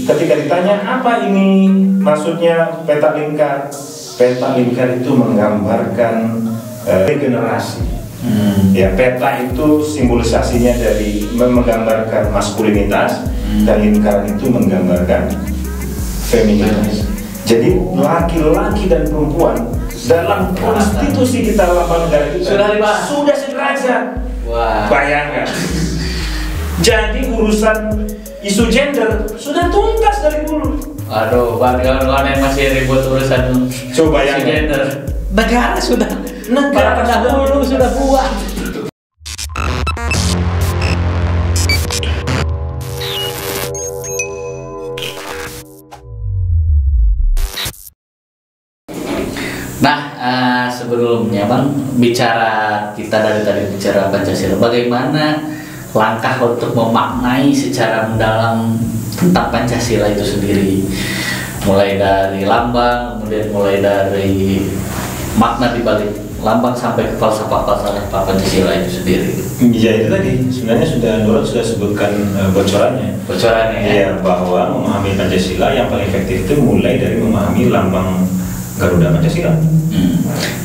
ketika ditanya apa ini maksudnya peta lingkar itu menggambarkan regenerasi. Ya, peta itu simbolisasinya dari menggambarkan maskulinitas dan lingkaran itu menggambarkan feminitas. Jadi laki-laki dan perempuan dalam konstitusi kita lambang negara kita sudah sederajat. Wah. Bayangkan. Jadi urusan isu gender sudah tuntas dari dulu. Aduh, kawan-kawan yang masih ribut urusan Coba isu gender, negara negara dahulu sudah buat. Nah, sebelumnya Bang, kita dari tadi bicara Pancasila, bagaimana langkah untuk memaknai secara mendalam tentang Pancasila itu sendiri, mulai dari lambang, kemudian mulai dari makna di balik lambang sampai ke falsafah Pancasila itu sendiri. Iya, itu tadi sebenarnya Nurul sudah sebutkan bocorannya. Ya? Bahwa memahami Pancasila yang paling efektif itu mulai dari memahami lambang Garuda Pancasila.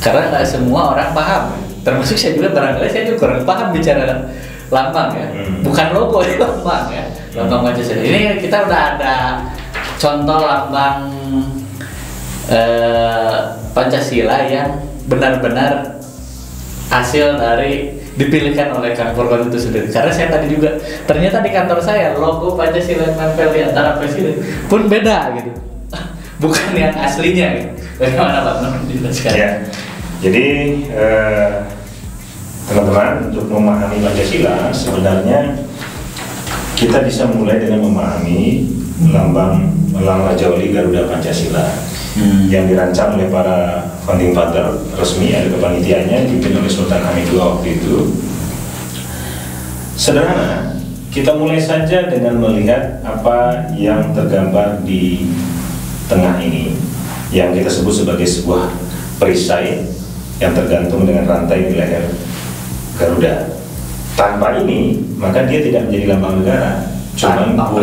Karena nggak semua orang paham, termasuk saya juga barangkali saya juga kurang paham bicara lambang ya, bukan logo ya, lambang ya, lambang Pancasila. Ini kita udah ada contoh lambang Pancasila yang benar-benar hasil dari dipilihkan oleh Kantor itu sendiri. Karena saya tadi juga ternyata di kantor saya logo Pancasila yang nempel di antara presiden pun beda gitu, bukan yang aslinya gitu. Bagaimana Pak menjelaskan? Ya, jadi teman-teman, untuk memahami Pancasila sebenarnya kita bisa mulai dengan memahami lambang Raja Wali Garuda Pancasila yang dirancang oleh para founding father resmi, ada kepanitiaannya dipimpin oleh Sultan Hamid II waktu itu. Sederhana, kita mulai saja dengan melihat apa yang tergambar di tengah ini, yang kita sebut sebagai sebuah perisai yang tergantung dengan rantai di leher Garuda. Tanpa ini, maka dia tidak menjadi lambang negara. Tanpa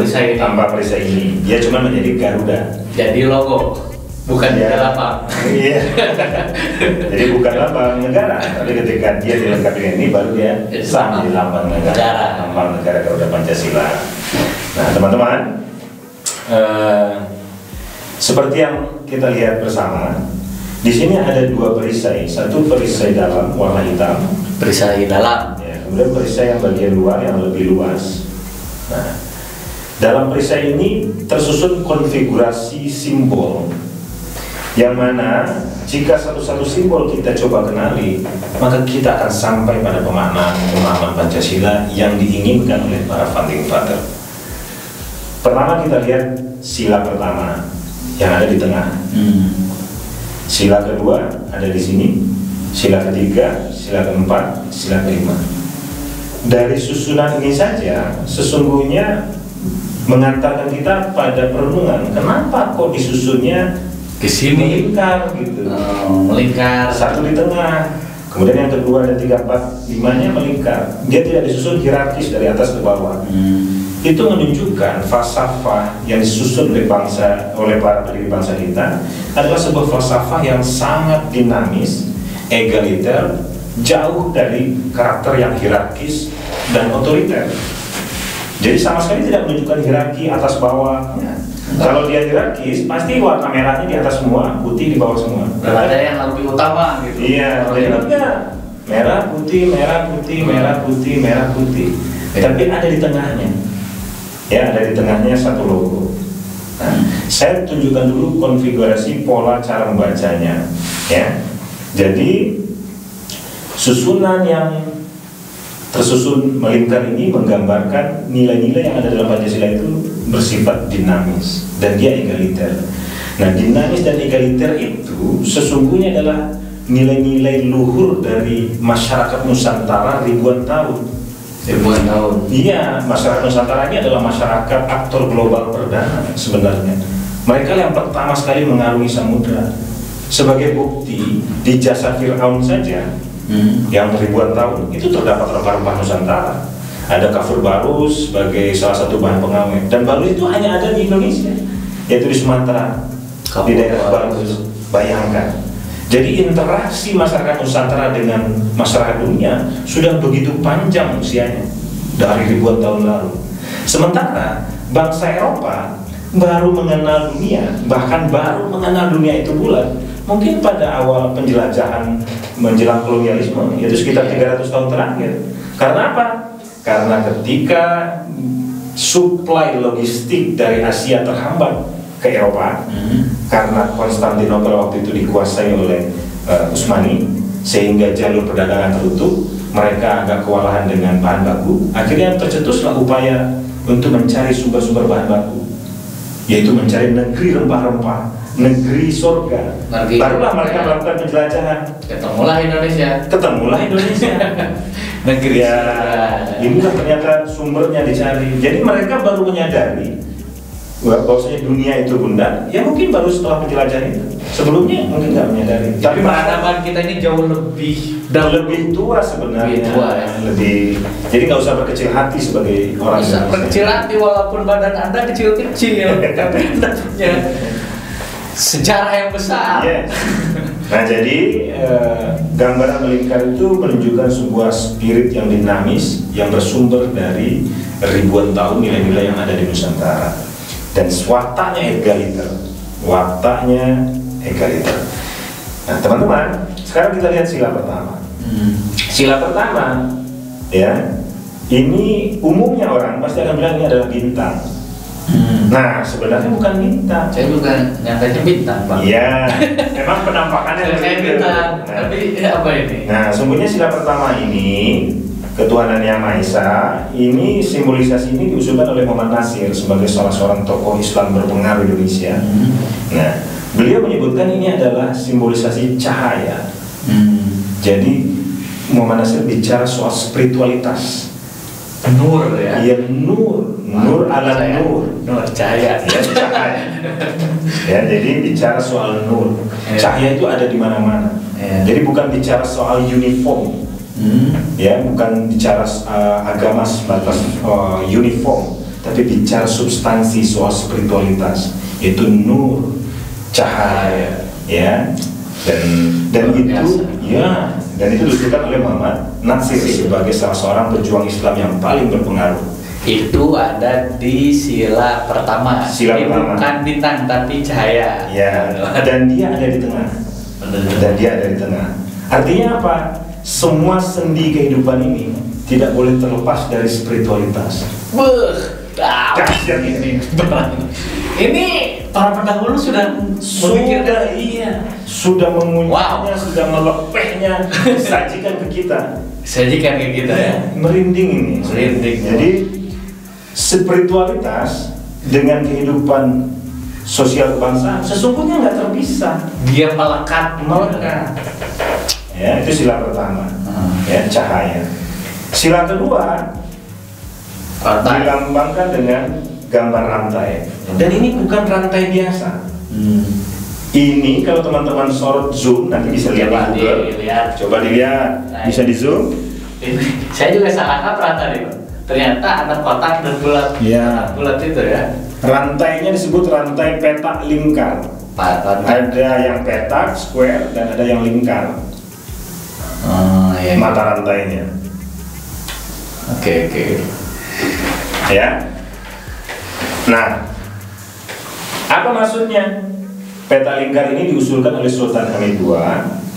perisai ini, dia cuma menjadi Garuda. Jadi logo, bukan lambang. Iya. Jadi bukan lambang negara, tapi ketika dia dilengkapi dengan ini, baru dia sah menjadi lambang negara. Lambang negara Garuda Pancasila. Nah, teman-teman, seperti yang kita lihat bersama, di sini ada dua perisai. Satu perisai dalam warna hitam, perisai dalam. Ya, kemudian perisai yang bagian luar yang lebih luas. Nah, dalam perisai ini tersusun konfigurasi simbol, yang mana jika satu-satu simbol kita coba kenali, maka kita akan sampai pada pemahaman Pancasila yang diinginkan oleh para founding father. Pertama kita lihat sila pertama yang ada di tengah. Sila kedua ada di sini, sila ketiga, sila keempat, sila kelima. Dari susunan ini saja sesungguhnya mengantarkan kita pada perenungan, kenapa kok disusunnya ke sini melingkar gitu. Melingkar. Satu di tengah, kemudian yang kedua dan 3, 4, 5-nya melingkar. Dia tidak disusun hierarkis dari atas ke bawah. Itu menunjukkan falsafah yang disusun oleh para pendiri bangsa kita adalah sebuah falsafah yang sangat dinamis, egaliter, jauh dari karakter yang hierarkis dan otoriter. Jadi sama sekali tidak menunjukkan hierarki atas bawah. Kalau dia hierarkis, pasti warna merahnya di atas semua, putih di bawah semua. Ada yang lebih utama gitu. Iya, merah putih, merah putih, merah putih, merah putih. Tapi ada di tengahnya. Ya, ada di tengahnya satu logo. Nah, saya tunjukkan dulu konfigurasi pola cara membacanya. Ya, jadi susunan yang tersusun melingkar ini menggambarkan nilai-nilai yang ada dalam Pancasila itu bersifat dinamis dan dia egaliter. Nah, dinamis dan egaliter itu sesungguhnya adalah nilai-nilai luhur dari masyarakat Nusantara ribuan tahun. Iya, masyarakat Nusantara ini adalah masyarakat aktor global perdana sebenarnya. Mereka yang pertama sekali mengarungi samudra. Sebagai bukti, di jasa Fir'aun saja yang ribuan tahun itu terdapat rempah-rempah Nusantara. Ada kafur baru sebagai salah satu bahan pengawet, dan baru itu hanya ada di Indonesia, yaitu di Sumatera, di daerah Barus. Bayangkan, jadi interaksi masyarakat Nusantara dengan masyarakat dunia sudah begitu panjang usianya dari ribuan tahun lalu. Sementara bangsa Eropa baru mengenal dunia, bahkan baru mengenal dunia itu bulat mungkin pada awal penjelajahan menjelang kolonialisme, yaitu sekitar 300 tahun terakhir. Karena apa? Karena ketika suplai logistik dari Asia terhambat ke Eropa, karena Konstantinopel waktu itu dikuasai oleh Utsmani, sehingga jalur perdagangan tertutup, mereka agak kewalahan dengan bahan baku. Akhirnya tercetuslah upaya untuk mencari sumber-sumber bahan baku, yaitu mencari negeri rempah-rempah, negeri surga. Barulah mereka melakukan penjelajahan. Ketemulah Indonesia. Negeri ya, inilah ternyata sumbernya dicari. Jadi mereka baru menyadari bahwasanya dunia itu bundar. Ya mungkin baru setelah penjelajahan itu. Sebelumnya mungkin nggak menyadari. Tapi peradaban kita ini jauh lebih tua sebenarnya. Lebih tua, ya. Jadi nggak usah berkecil hati sebagai orang Indonesia. Berkecil hati walaupun badan Anda kecil-kecil, tapi Anda punya sejarah yang besar. Yes. Nah, jadi gambaran melingkar itu menunjukkan sebuah spirit yang dinamis yang bersumber dari ribuan tahun nilai-nilai yang ada di Nusantara, dan wataknya egaliter. Nah, teman-teman, sekarang kita lihat sila pertama. Sila pertama, ya, ini umumnya orang pasti akan bilang ini adalah bintang. Nah, sebenarnya bukan bintang. Saya juga nyatanya bintang, Pak. Iya, memang penampakannya kayak bintang. Nah, tapi apa ini? Nah, sungguhnya sila pertama ini, ketuhanan Yang Maha Esa, ini simbolisasi ini diusulkan oleh Muhammad Nasir sebagai salah seorang tokoh Islam berpengaruh Indonesia. Nah, beliau menyebutkan ini adalah simbolisasi cahaya. Jadi Muhammad Nasir bicara soal spiritualitas. Nur ya. Iya, nur ala nur. Nur cahaya. Ya, cahaya. Ya, jadi bicara soal nur. Cahaya itu ada di mana-mana. Jadi bukan bicara soal uniform. Ya, bukan bicara agama sebatas uniform, tapi bicara substansi soal spiritualitas, yaitu nur, cahaya, ya. Dan itu ya, dan itu disebutkan oleh Muhammad Nasir sebagai salah seorang pejuang Islam yang paling berpengaruh. Itu ada di sila pertama. Sila pertama. Bukan bintang tapi cahaya. Ya, dan dia ada di tengah. Artinya apa? Semua sendi kehidupan ini tidak boleh terlepas dari spiritualitas. Dahsyat ini. Ini para pendahulu sudah memikirkan, sudah mengunyahnya, sudah melepehnya, sajikan ke kita. Ya. Merinding ini. Jadi spiritualitas dengan kehidupan sosial kebangsaan sesungguhnya nggak terpisah. Dia melekat. Ya, itu sila pertama. Ya, cahaya. Sila kedua dilambangkan dengan gambar rantai. Dan ini bukan rantai biasa. Ini kalau teman-teman sorot zoom nanti bisa lihat di Google. Coba dilihat, bisa di zoom. Saya juga salah kaprah tadi, Pak. Ternyata ada kotak dan bulat. Ya. Bulat itu ya. Rantainya disebut rantai petak lingkar. Ada yang petak square dan ada yang lingkar. Mata rantainya. Oke. Ya. Nah, apa maksudnya? Peta lingkar ini diusulkan oleh Sultan Hamid II.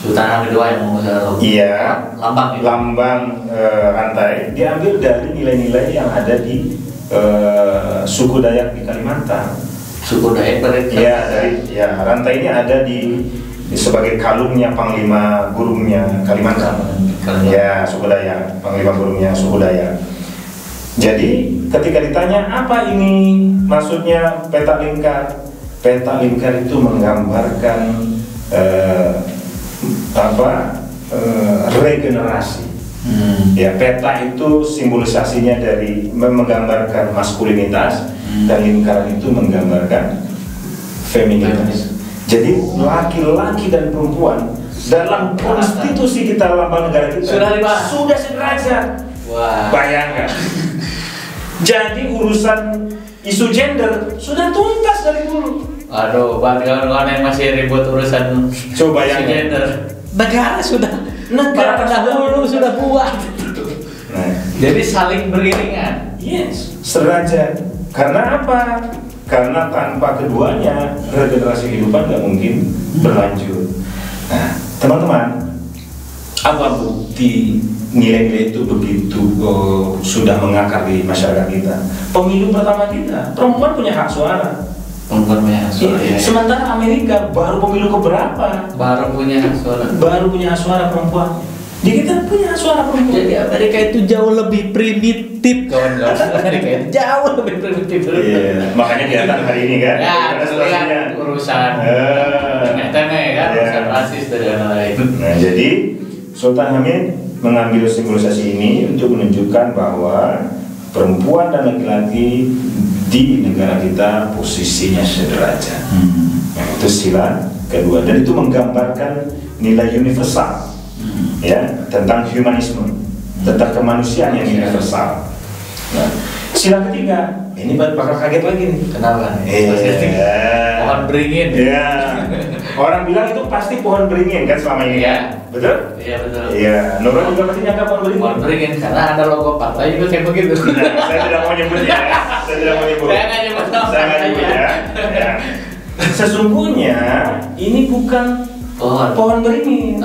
Sultan Hamid II yang mau Iya. Lambang rantai diambil dari nilai-nilai yang ada di suku Dayak di Kalimantan. Suku Dayak berarti? Iya, rantai ini ada di sebagai kalungnya Panglima Burungnya Kalimantan. Ya, suku Dayak, Panglima Burungnya suku Dayak. Jadi ketika ditanya apa ini maksudnya peta lingkar? Peta lingkar itu menggambarkan regenerasi. Ya, peta itu simbolisasinya dari menggambarkan maskulinitas, dan lingkaran itu menggambarkan feminitas. Jadi laki-laki dan perempuan dalam konstitusi kita, lambang negara kita sudah sederajat. Wah. Bayangkan. Jadi urusan isu gender sudah tuntas dari dulu. Aduh, buat kawan-kawan yang masih ribut urusan Coba isu yang gender, negara sudah, Negara para pendahulu sudah buat. Nah, Jadi saling beriringan. yes, seraja. Karena apa? Karena tanpa keduanya regenerasi kehidupan nggak mungkin berlanjut. Nah, teman-teman, apa bukti nilai-nilai itu begitu sudah mengakar di masyarakat kita? Pemilu pertama kita, perempuan punya hak suara. Perempuan punya hak suara. Ya. Sementara Amerika baru pemilu keberapa? Baru punya hak suara. Baru punya hak suara perempuan. Di kita punya hak suara perempuan. Jadi Amerika itu jauh lebih primitif, kawan-kawan. Amerika itu jauh lebih primitif. Iya, makanya kelihatan hari ini kan. Ya, Karena situasinya. terlihat urusan temeh kan, Iya. urusan rasis dan lain-lain. Nah, jadi Sultan Hamid mengambil simbolisasi ini untuk menunjukkan bahwa perempuan dan laki-laki di negara kita posisinya sederajat. Nah, itu sila kedua, dan itu menggambarkan nilai universal, ya, tentang humanisme, tentang kemanusiaan yang universal. Nah, sila ketiga, ini bakal kaget lagi nih. Kenapa? Pohon beringin. Iya. Orang bilang itu pasti pohon beringin kan selama ini. Iya. Betul? Iya betul. Iya. Nurul juga pasti nyangka pohon beringin. Pohon beringin karena ada logo partai juga kayak begitu. Nah, saya tidak mau nyebut ya. Saya tidak mau nyebut. Saya nggak nyebut nama Saya nggak nyebut ya. Ya. Sesungguhnya ini bukan pohon beringin,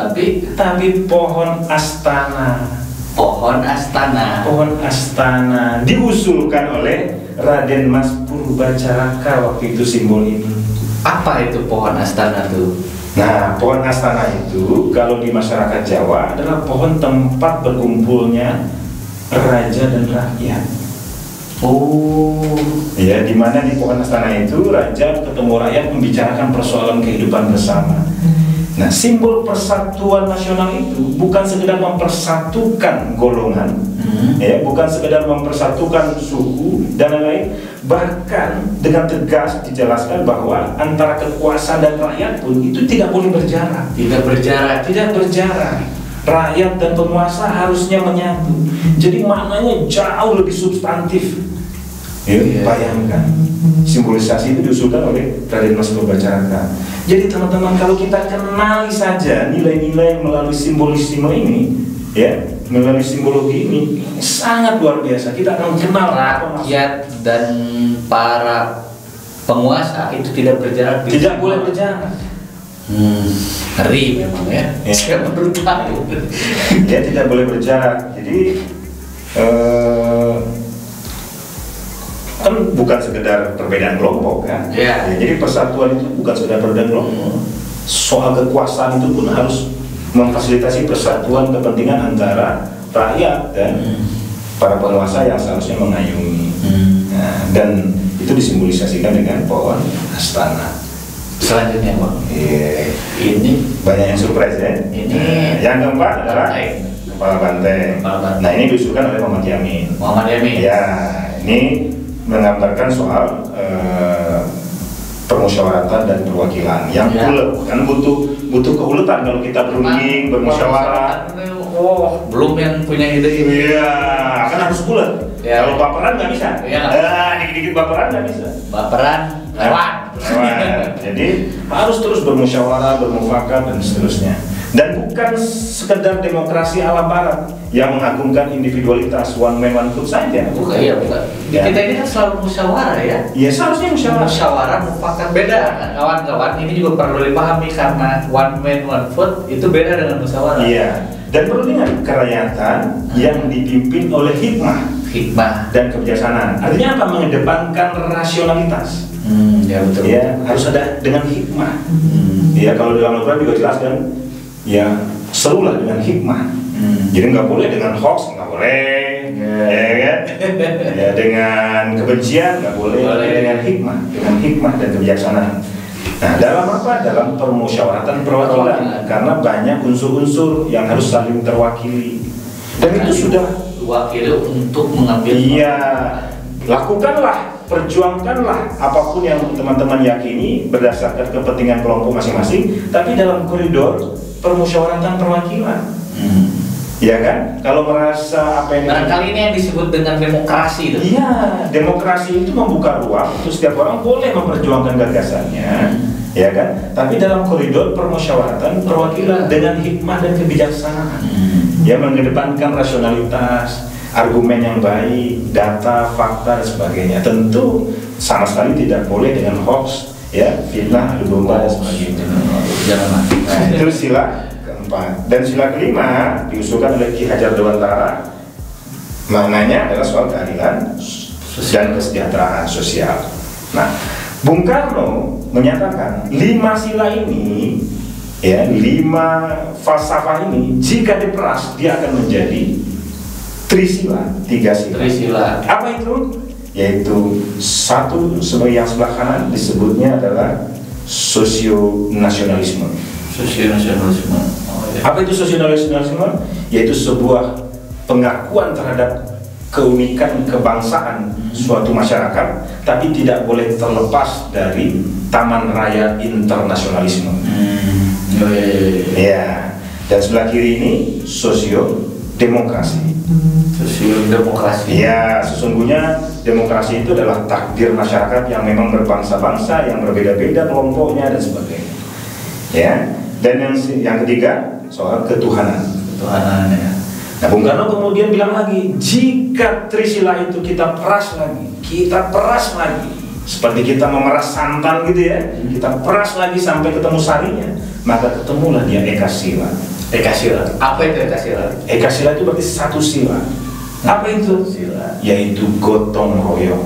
tapi pohon astana. Pohon astana. Pohon astana diusulkan oleh Raden Mas Purbacaraka waktu itu simbol ini. Apa itu pohon astana tuh? Nah, pohon astana itu kalau di masyarakat Jawa adalah pohon tempat berkumpulnya raja dan rakyat. Oh, Ya, di mana di pohon astana itu raja ketemu rakyat membicarakan persoalan kehidupan bersama. Nah, simbol persatuan nasional itu bukan sekedar mempersatukan golongan, ya, bukan sekedar mempersatukan suku dan lain-lain, bahkan dengan tegas dijelaskan bahwa antara kekuasaan dan rakyat pun itu tidak boleh berjarak. tidak berjarak. Tidak berjarak. Rakyat dan penguasa harusnya menyatu. Jadi maknanya jauh lebih substantif. Iya. Bayangkan, simbolisasi itu diusulkan oleh Raden Mas Purbacaraka. Jadi teman-teman, kalau kita kenali saja nilai-nilai melalui simbolisme ini, ya, melalui simbologi ini sangat luar biasa. Kita akan kenal apa maksud. Rakyat dan para penguasa itu tidak berjarak. Tidak boleh berjarak. Ngeri memang ya. Ya. Saya baru tahu. Dia tidak boleh berjarak. Jadi kan bukan sekedar perbedaan kelompok kan. Ya. Ya, jadi persatuan itu bukan sekedar perbedaan kelompok. Soal kekuasaan itu pun harus memfasilitasi persatuan kepentingan antara rakyat dan para penguasa yang seharusnya mengayomi. Nah, dan itu disimbolisasikan dengan pohon astana. Selanjutnya Bang. Ini Banyak yang surprise ya. Ini yang keempat adalah banteng. kepala banteng. Kepala banteng. Nah, ini diusulkan oleh Muhammad Yamin. Muhammad Yamin. Ya, ini menggambarkan soal permusyawaratan dan perwakilan yang Ya. ulet, kan butuh keuletan kalau kita berunding, bermusyawarah. Oh, belum yang punya ide ini. Iya, kan harus ulet. Ya. Kalau baperan nggak bisa. Iya. Dikit-dikit baperan nggak bisa. Baperan lewat. Jadi harus terus bermusyawarah, bermufakat dan seterusnya. Dan bukan sekedar demokrasi ala barat yang mengagungkan individualitas one man one vote saja. Bukan, iya bukan. Di Ya. kita ini kan selalu musyawarah ya. Ya seharusnya musyawarah. Musyawarah mufakat beda kawan-kawan. Ini juga perlu dipahami karena one man one vote itu beda dengan musyawarah. Iya. Dan perlu diingat kerakyatan yang dipimpin oleh hikmah dan kebijaksanaan. Artinya apa? Mengedepankan rasionalitas. Ya betul. Ya, harus ada dengan hikmah. Ya, kalau dalam Al-Quran juga jelaskan, ya serulah dengan hikmah. Jadi nggak boleh dengan hoax, nggak boleh, ya kan? Ya, dengan kebencian nggak boleh, tapi dengan hikmah dan kebijaksanaan. Nah, dalam apa? Dalam permusyawaratan perwakilan, karena banyak unsur-unsur yang harus saling terwakili. Dan itu sudah wakili untuk mengambil. Iya, lakukanlah, perjuangkanlah apapun yang teman-teman yakini berdasarkan kepentingan kelompok masing-masing, tapi dalam koridor permusyawaratan perwakilan. Ya kan? Kalau merasa apa yang Barangkali ini yang disebut dengan demokrasi itu. Iya, demokrasi itu membuka ruang untuk setiap orang boleh memperjuangkan gagasannya, ya kan? Tapi dalam koridor permusyawaratan perwakilan dengan hikmah dan kebijaksanaan, ya, mengedepankan rasionalitas, argumen yang baik, data, fakta dan sebagainya. Tentu sama sekali tidak boleh dengan hoax, ya, fitnah, adu domba dan sebagainya. Jangan. Nah, itu sila keempat. Dan sila kelima diusulkan oleh Ki Hajar Dewantara, maknanya adalah soal keadilan dan kesejahteraan sosial. Nah, Bung Karno menyatakan 5 sila ini, ya, 5 falsafah ini jika diperas dia akan menjadi trisila, 3 sila. Trisila. Apa itu? Yaitu satu sebagai yang sebelah kanan disebutnya adalah sosionasionalisme. Sosionasionalisme. Oh, ya. Apa itu sosionasionalisme? Yaitu sebuah pengakuan terhadap keunikan kebangsaan suatu masyarakat, tapi tidak boleh terlepas dari taman raya internasionalisme. Oh, ya. Ya. Dan sebelah kiri ini sosiodemokrasi. Sosiodemokrasi. Ya, sesungguhnya demokrasi itu adalah takdir masyarakat yang memang berbangsa-bangsa, yang berbeda-beda kelompoknya dan sebagainya. Ya. Dan yang ketiga soal ketuhanan. Ketuhanan, ya. Nah, Bung Karno kemudian bilang lagi, jika trisila itu kita peras lagi, seperti kita memeras santan gitu ya, kita peras lagi sampai ketemu sarinya, maka ketemulah dia ekasila. Ekasila. Apa itu ekasila? Ekasila itu berarti satu sila. Apa itu? Sila. Yaitu gotong royong.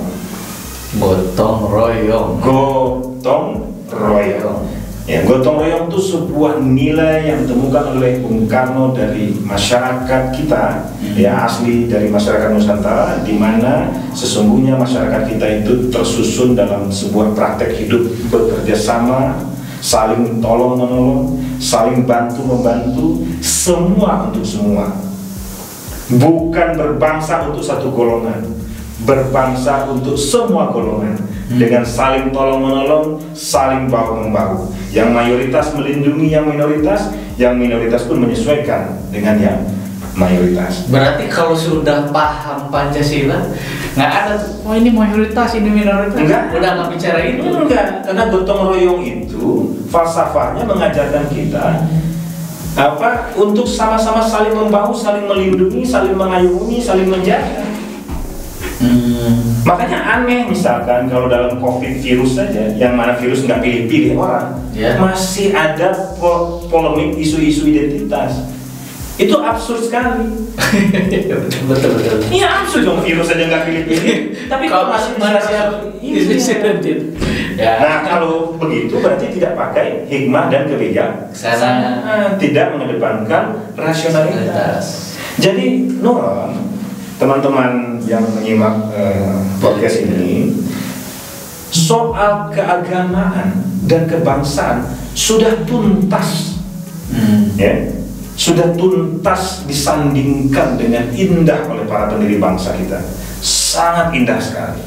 Gotong royong. Gotong royong. Ya, gotong royong itu sebuah nilai yang ditemukan oleh Bung Karno dari masyarakat kita, ya, asli dari masyarakat Nusantara, di mana sesungguhnya masyarakat kita itu tersusun dalam sebuah praktek hidup bekerja sama, saling tolong menolong, saling bantu membantu, semua untuk semua, bukan berbangsa untuk satu golongan, berbangsa untuk semua golongan, dengan saling tolong menolong, saling bahu membahu. Yang mayoritas melindungi yang minoritas pun menyesuaikan dengan yang mayoritas. Berarti kalau sudah paham Pancasila, nggak ada tuh, oh ini mayoritas, ini minoritas. Enggak. Udah nggak bicara itu. Enggak, karena gotong royong itu falsafahnya mengajarkan kita untuk sama-sama saling membahu, saling melindungi, saling mengayomi, saling menjaga. Makanya aneh misalkan kalau dalam COVID virus saja, yang mana virus nggak pilih-pilih orang, masih ada polemik isu-isu identitas. Itu absurd sekali. Betul. Iya absurd dong, virus saja nggak pilih-pilih. Tapi kalau masih ya. Nah, kalau begitu berarti tidak pakai hikmah dan kebijaksanaan, tidak mengedepankan rasionalitas. Jadi teman-teman yang menyimak podcast ini, soal keagamaan dan kebangsaan sudah tuntas, ya, sudah tuntas disandingkan dengan indah oleh para pendiri bangsa kita, sangat indah sekali.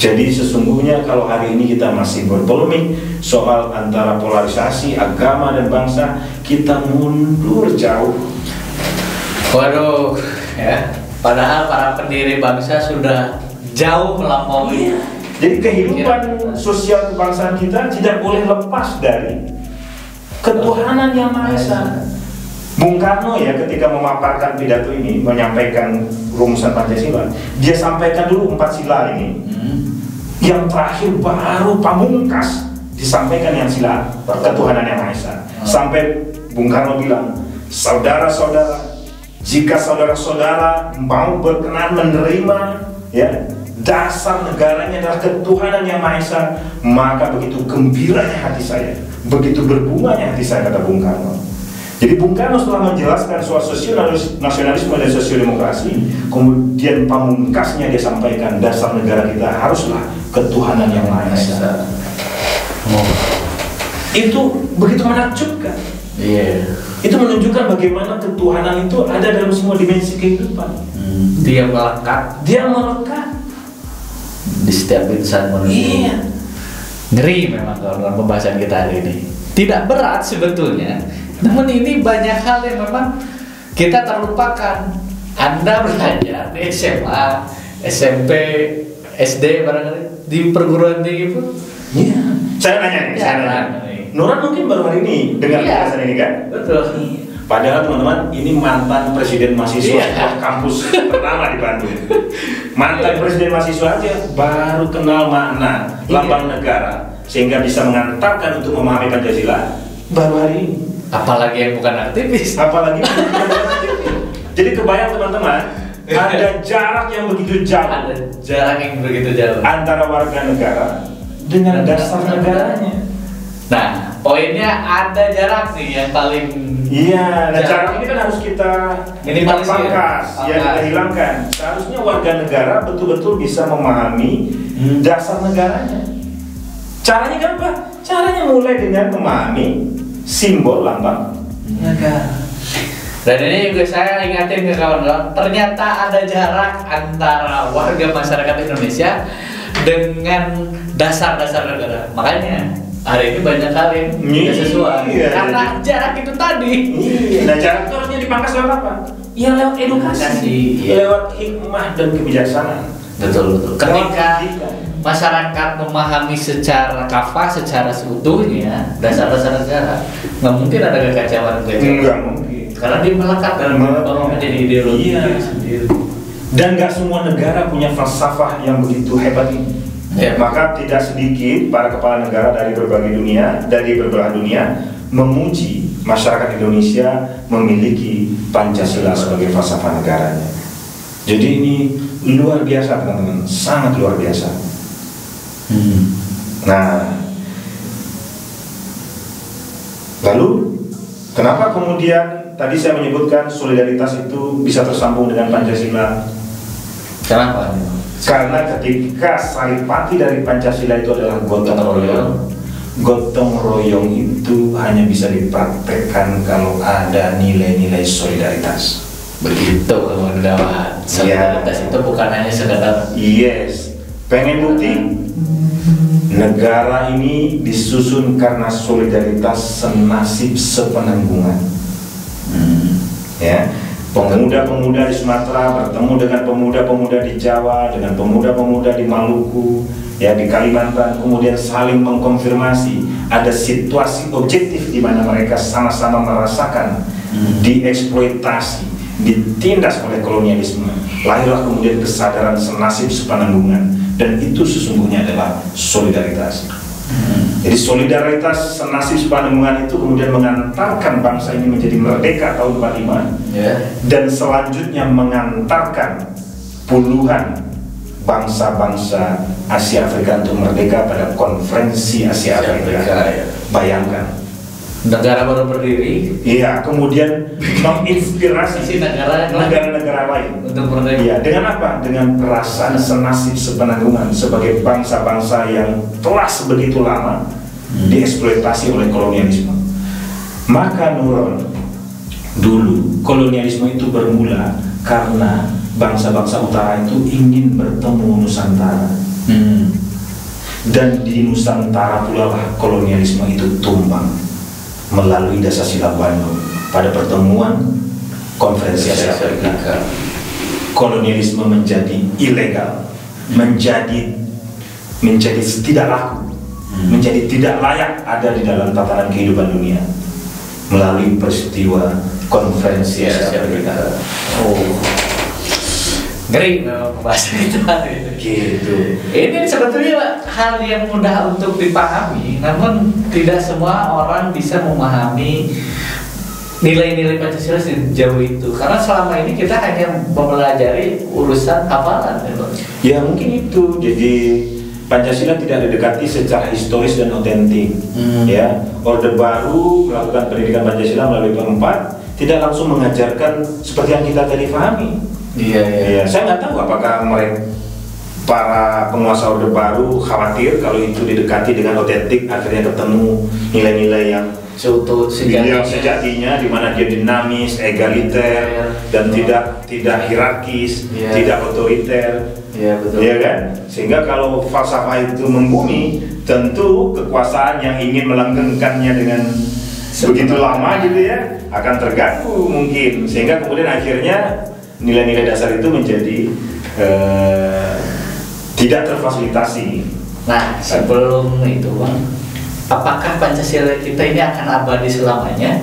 Jadi sesungguhnya kalau hari ini kita masih berpolemik soal antara polarisasi agama dan bangsa, kita mundur jauh. Waduh, ya. Padahal para pendiri bangsa sudah jauh melampaui. Jadi kehidupan sosial kebangsaan kita tidak boleh lepas dari ketuhanan yang Maha Esa. Bung Karno ya ketika memaparkan pidato ini, menyampaikan rumusan Pancasila, dia sampaikan dulu 4 sila ini. Yang terakhir baru pamungkas disampaikan yang sila ketuhanan yang Maha Esa. Sampai Bung Karno bilang, saudara-saudara, jika saudara-saudara mau berkenan menerima, ya, dasar negaranya adalah ketuhanan yang Maha Esa, maka begitu gembiranya hati saya, begitu berbunganya hati saya, kata Bung Karno. Jadi Bung Karno setelah menjelaskan soal nasionalisme dan sosiodemokrasi, kemudian pamungkasnya dia sampaikan dasar negara kita haruslah ketuhanan yang Maha Esa. Itu begitu menakjubkan. Itu menunjukkan bagaimana ketuhanan itu ada dalam semua dimensi kehidupan. Dia melekat di setiap insan manusia. Ngeri memang kalau dalam pembahasan kita hari ini. Tidak berat sebetulnya, namun ini banyak hal yang memang kita terlupakan. Anda belajar di SMA, SMP, SD barangkali di perguruan tinggi pun. Iya. Saya nanya nih, saya nanya. Nuran mungkin baru hari ini dengar penjelasan ini kan? Betul. Padahal teman-teman, ini mantan presiden mahasiswa kampus pertama di Bandung. Mantan presiden mahasiswa aja baru kenal makna lambang negara sehingga bisa mengantarkan untuk memahami Pancasila baru hari ini. Apalagi yang bukan aktivis. Apalagi yang bukan aktivis. Jadi kebayang teman-teman, ada jarak yang begitu jauh. Ada jarak yang begitu jauh antara warga negara dengan dasar negaranya. Nah, poinnya ada jarak nih yang paling. Iya, nah jarak ini kan harus kita pangkas, ya kita hilangkan. Seharusnya warga negara betul-betul bisa memahami dasar negaranya. Caranya kan apa? Caranya mulai dengan memahami simbol lambang negara. Dan ini juga saya ingatin ke kawan-kawan, ternyata ada jarak antara warga masyarakat Indonesia dengan dasar-dasar negara. Makanya hari ini banyak kali tidak sesuai karena jarak itu tadi. Nah jarak itu harusnya dipangkas lewat apa? Ya lewat edukasi, lewat hikmah dan kebijaksanaan. Betul. Ketika masyarakat memahami secara kafah, secara seutuhnya dasar-dasar negara, nggak mungkin ada kekacauan. Nggak mungkin. Karena dia melekat dalam menjadi ideologi sendiri. Dan nggak semua negara punya falsafah yang begitu hebat ini. Ya, maka tidak sedikit para kepala negara dari berbagai dunia, dari berbelahan dunia memuji masyarakat Indonesia memiliki Pancasila sebagai falsafah negaranya. Jadi ini luar biasa teman-teman, sangat luar biasa. Nah, lalu kenapa kemudian tadi saya menyebutkan solidaritas itu bisa tersambung dengan Pancasila? Kenapa? Karena ketika saripati dari Pancasila itu adalah gotong royong, gotong royong itu hanya bisa dipraktekkan kalau ada nilai-nilai solidaritas. Begitu kawan-kawan. Solidaritas itu bukan hanya sekedar. Yes. Pengen bukti? Negara ini disusun karena solidaritas senasib sepenanggungan. Ya. Pemuda-pemuda di Sumatera bertemu dengan pemuda-pemuda di Jawa, dengan pemuda-pemuda di Maluku, ya di Kalimantan, kemudian saling mengkonfirmasi ada situasi objektif di mana mereka sama-sama merasakan dieksploitasi, ditindas oleh kolonialisme. Lahirlah kemudian kesadaran senasib sepenanggungan, dan itu sesungguhnya adalah solidaritas. Jadi solidaritas senasib sepenanggungan itu kemudian mengantarkan bangsa ini menjadi merdeka tahun 45, dan selanjutnya mengantarkan puluhan bangsa-bangsa Asia Afrika untuk merdeka pada konferensi Asia Afrika. Bayangkan, negara baru berdiri. Iya, kemudian menginspirasi negara-negara lain untuk merdeka. Iya, dengan apa? Dengan perasaan senasib sepenanggungan sebagai bangsa-bangsa yang telah sebegitu lama dieksploitasi oleh kolonialisme. Maka Nuron, dulu kolonialisme itu bermula karena bangsa-bangsa utara itu ingin bertemu Nusantara. Dan di Nusantara pula lah kolonialisme itu tumbang melalui Dasar-Sila Bandung pada pertemuan konferensi Asia Afrika. Kolonialisme menjadi ilegal, menjadi tidak laku, menjadi tidak layak ada di dalam tatanan kehidupan dunia melalui peristiwa konferensi Asia Afrika. Ngeri bahasa itu. Gitu. Ini sebetulnya hal yang mudah untuk dipahami, namun tidak semua orang bisa memahami nilai-nilai Pancasila sejauh itu. Karena selama ini kita hanya mempelajari urusan hafalan. Ya mungkin itu. Jadi Pancasila tidak didekati secara historis dan otentik. Ya, Orde Baru melakukan pendidikan Pancasila melalui P4 tidak langsung mengajarkan seperti yang kita tadi pahami. Iya. Saya nggak tahu apakah mereka para penguasa Orde Baru khawatir kalau itu didekati dengan otentik akhirnya ketemu nilai-nilai yang sejatinya, di mana dia dinamis, egaliter, dan tidak hierarkis, tidak otoriter. Betul. Ya kan? Sehingga kalau falsafah itu membumi, tentu kekuasaan yang ingin melanggengkannya dengan begitu lama gitu ya akan terganggu mungkin, sehingga kemudian akhirnya nilai-nilai dasar itu menjadi tidak terfasilitasi. Nah, sebelum itu Bang, apakah Pancasila kita ini akan abadi selamanya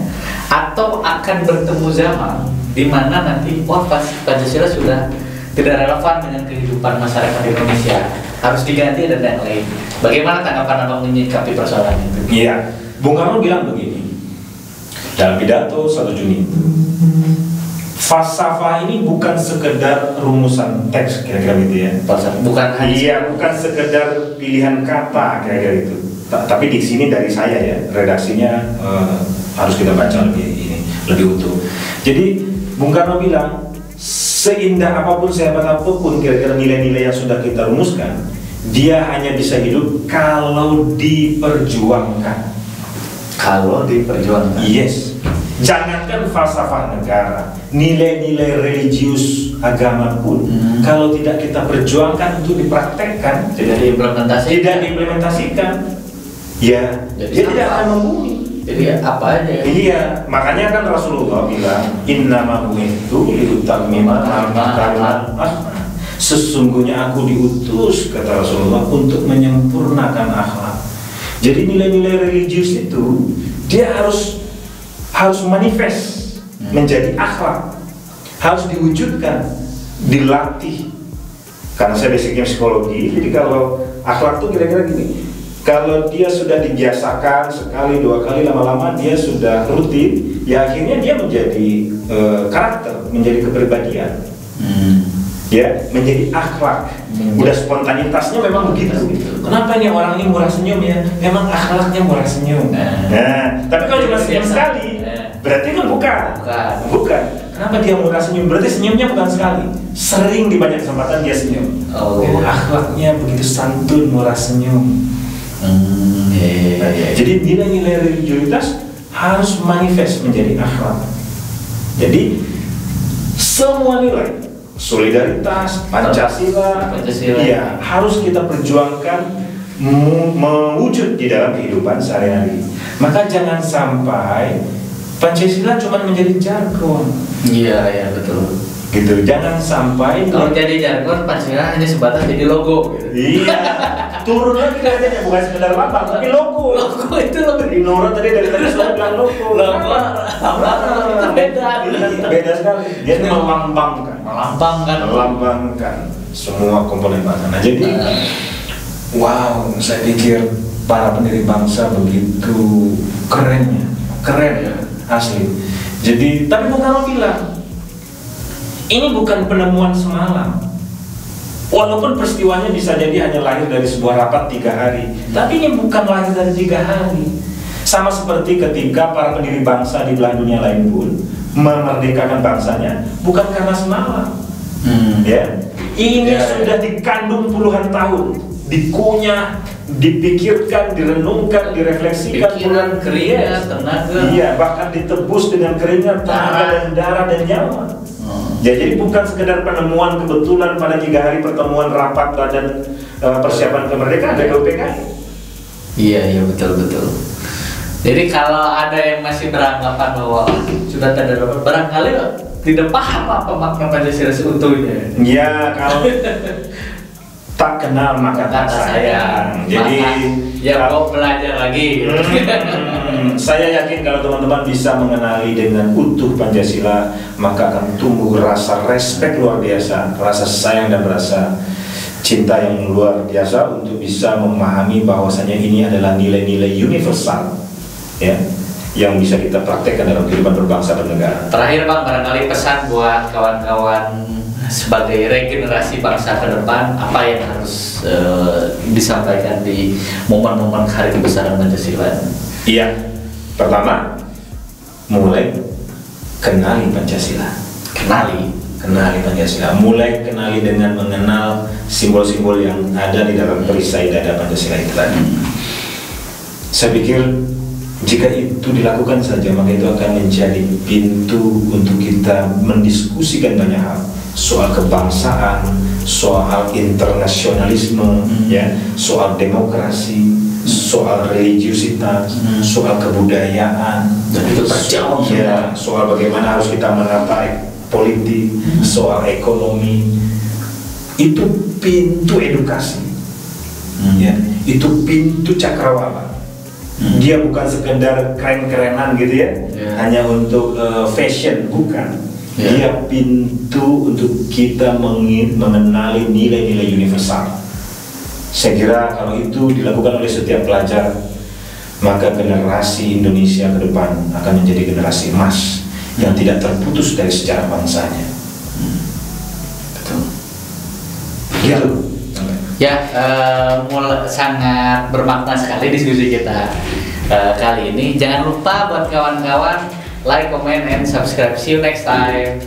atau akan bertemu zaman di mana nanti Pancasila sudah tidak relevan dengan kehidupan masyarakat Indonesia, harus diganti dan lain-lain? Bagaimana tanggapan Abang menyikapi persoalan itu? Iya, Bung Karno bilang begini dalam pidato 1 Juni, falsafah ini bukan sekedar rumusan teks, kira-kira gitu ya. Bukan hanya bukan sekedar pilihan kata, kira-kira itu. Tapi di sini dari saya ya, redaksinya harus kita baca lebih utuh. Jadi Bung Karno bilang, seindah apapun, sehebat apapun kira-kira nilai-nilai yang sudah kita rumuskan, dia hanya bisa hidup kalau diperjuangkan. Kalau diperjuangkan. Yes. Jangankan falsafah negara, nilai-nilai religius agama pun, kalau tidak kita perjuangkan untuk dipraktekkan, tidak diimplementasikan, ya dia tidak akan membumi. Jadi apa aja? Iya, makanya kan Rasulullah bilang, innama bu'itsu liutammima kalimat. Sesungguhnya aku diutus, kata Rasulullah, untuk menyempurnakan akhlak. Jadi nilai-nilai religius itu dia harus manifest menjadi akhlak, harus diwujudkan, dilatih. Karena saya basicnya psikologi, jadi kalau akhlak itu kira-kira gini, kalau dia sudah dibiasakan sekali, 2 kali, lama-lama dia sudah rutin, ya akhirnya dia menjadi karakter, menjadi kepribadian, ya menjadi akhlak. Udah spontanitasnya memang begitu. Kenapa ini orang ini murah senyum ya? Memang akhlaknya murah senyum. Nah, tapi kalau cuma senyum sekali, berarti kan bukan. Kenapa dia murah senyum? Berarti senyumnya bukan sekali, sering di banyak kesempatan dia senyum. Akhlaknya begitu santun, murah senyum. Jadi nilai-nilai religiusitas harus manifest menjadi akhlak. Jadi semua nilai, solidaritas, Pancasila, ya harus kita perjuangkan mewujud di dalam kehidupan sehari-hari. Maka jangan sampai Pancasila cuma menjadi jargon. Iya betul. Gitu, jangan sampai kalau jadi jargon Pancasila hanya sebatas jadi logo. Gitu. Iya, turun lagi katanya, bukan sekedar lambang tapi logo. Logo itu lebih Nurut tadi dari sudah bilang logo. Beda sekali. Dia melambangkan semua komponen bangsa. Nah jadi, wow, saya pikir para pendiri bangsa begitu keren ya, asli. Jadi, tapi Bung Karno bilang, ini bukan penemuan semalam. Walaupun peristiwanya bisa jadi hanya lahir dari sebuah rapat 3 hari, tapi ini bukan lahir dari 3 hari. Sama seperti ketika para pendiri bangsa di belahan dunia lain pun memerdekakan bangsanya bukan karena semalam. Ya, ini sudah dikandung puluhan tahun, dikunyah, dipikirkan, direnungkan, direfleksikan, pikiran, keringat, tenaga. Iya, bahkan ditebus dengan keringat, tenaga dan darah dan nyawa. Ya, jadi bukan sekedar penemuan kebetulan pada 3 hari pertemuan rapat badan persiapan kemerdekaan BPUPKI. Iya betul. Jadi kalau ada yang masih beranggapan bahwa sudah tidak dapat, barangkali tidak paham apa makna Pancasila seutuhnya. Iya, kalau tak kenal maka tak sayang. Jadi ya kau belajar lagi. Saya yakin kalau teman-teman bisa mengenali dengan utuh Pancasila, maka akan tumbuh rasa respect luar biasa, rasa sayang dan rasa cinta yang luar biasa untuk bisa memahami bahwasanya ini adalah nilai-nilai universal, ya, yang bisa kita praktekkan dalam kehidupan berbangsa dan negara. Terakhir Bang, barangkali pesan buat kawan-kawan sebagai regenerasi bangsa ke depan, apa yang harus disampaikan di momen-momen hari kebesaran Pancasila? Iya, pertama mulai kenali Pancasila. Kenali Pancasila. Mulai kenali dengan mengenal simbol-simbol yang ada di dalam perisai dada Pancasila itu tadi. Saya pikir jika itu dilakukan saja, maka itu akan menjadi pintu untuk kita mendiskusikan banyak hal, soal kebangsaan, soal internasionalisme, ya, soal demokrasi, soal religiusitas, soal kebudayaan, Dan itu terjauh ya, soal bagaimana harus kita menata politik, soal ekonomi. Itu pintu edukasi, ya, itu pintu cakrawala. Dia bukan sekedar keren-kerenan gitu ya, hanya untuk fashion, bukan. Dia pintu untuk kita mengenali nilai-nilai universal. Saya kira kalau itu dilakukan oleh setiap pelajar, maka generasi Indonesia ke depan akan menjadi generasi emas yang tidak terputus dari sejarah bangsanya. Betul. Gitu. Ya, sangat bermakna sekali diskusi kita kali ini. Jangan lupa buat kawan-kawan like, comment, and subscribe. See you next time.